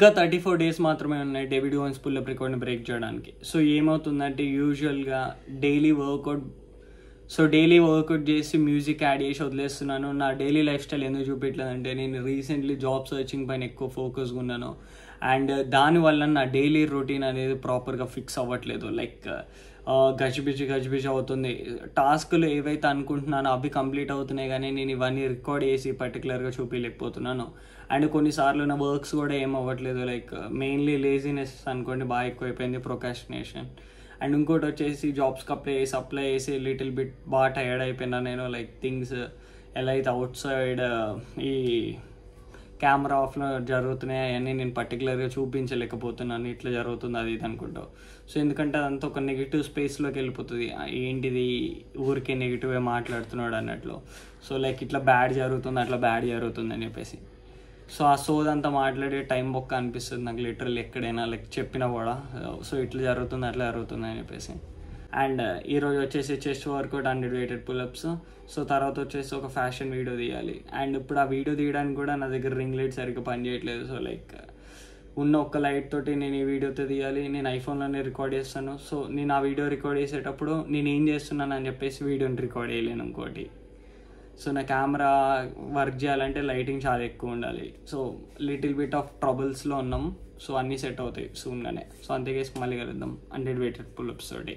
ఇంకా 34 days మాత్రమే ఉన్నాయి డేవిడ్ ఓవెన్స్ పుల్అప్ రికార్డ్ని బ్రేక్ చేయడానికి. సో ఏమవుతుందంటే యూజువల్గా డైలీ వర్కౌట్ చేసి మ్యూజిక్ యాడ్ చేసి వదిలేస్తున్నాను. నా డైలీ లైఫ్ స్టైల్ ఎందుకు చూపించలేదంటే నేను రీసెంట్లీ జాబ్ సర్చింగ్ పైన ఎక్కువ ఫోకస్గా ఉన్నాను. అండ్ దానివల్ల నా డైలీ రొటీన్ అనేది ప్రాపర్గా ఫిక్స్ అవ్వట్లేదు. లైక్ గజిబిజి అవుతుంది. టాస్క్లు ఏవైతే అనుకుంటున్నానో అవి కంప్లీట్ అవుతున్నాయి, కానీ నేను ఇవన్నీ రికార్డ్ చేసి పర్టికులర్గా చూపించలేకపోతున్నాను. అండ్ కొన్నిసార్లు నా వర్క్స్ కూడా ఏం అవ్వట్లేదు. లైక్ మెయిన్లీ లేజినెస్ అనుకోండి బాగా ఎక్కువైపోయింది, ప్రొకాస్టినేషన్. అండ్ ఇంకోటి వచ్చేసి జాబ్స్కి అప్లై చేసి లిటిల్ బిట్ బాగా టైర్డ్ అయిపోయినా నేను. లైక్ థింగ్స్ ఎలా అయితే అవుట్ సైడ్ ఈ కెమెరా ఆఫ్లో జరుగుతున్నాయి అవన్నీ నేను పర్టికులర్గా చూపించలేకపోతున్నాను, ఇట్లా జరుగుతుంది అది ఇది అనుకుంటావు. సో ఎందుకంటే అదంతా ఒక నెగిటివ్ స్పేస్లోకి వెళ్ళిపోతుంది. ఏంటిది ఊరికే నెగిటివ్గా మాట్లాడుతున్నాడు అన్నట్లు. సో లైక్ ఇట్లా బ్యాడ్ జరుగుతుంది అట్లా బ్యాడ్ జరుగుతుంది అని చెప్పేసి. సో ఆ సోదంతా మాట్లాడే టైం బొక్క అనిపిస్తుంది నాకు లిటరల్ ఎక్కడైనా లైక్ చెప్పినా కూడా. సో ఇట్లా జరుగుతుంది అట్లా జరుగుతుంది అని చెప్పేసి. అండ్ ఈరోజు వచ్చేసి chest workout 100 weighted pull-ups. So తర్వాత వచ్చేసి ఒక ఫ్యాషన్ వీడియో తీయాలి. అండ్ ఇప్పుడు ఆ వీడియో తీయడానికి కూడా నా దగ్గర రింగ్ లైట్ సరిగ్గా పనిచేయట్లేదు. సో లైక్ ఉన్న ఒక్క లైట్ తోటి నేను ఈ వీడియోతో తీయాలి. నేను ఐఫోన్లోనే రికార్డ్ చేస్తాను. సో నేను ఆ వీడియో రికార్డ్ చేసేటప్పుడు నేను ఏం చేస్తున్నాను అని చెప్పేసి వీడియోని రికార్డ్ చేయలేను ఇంకోటి. సో నా కెమెరా వర్క్ చేయాలంటే లైటింగ్ చాలా ఎక్కువ ఉండాలి. సో లిటిల్ బిట్ ఆఫ్ ట్రబుల్స్లో ఉన్నాం. సో అన్నీ సెట్ అవుతాయి సూన్గానే. సో అంతే కేసు మళ్ళీ కలుద్దాం 100 weighted pull-ups తోటి.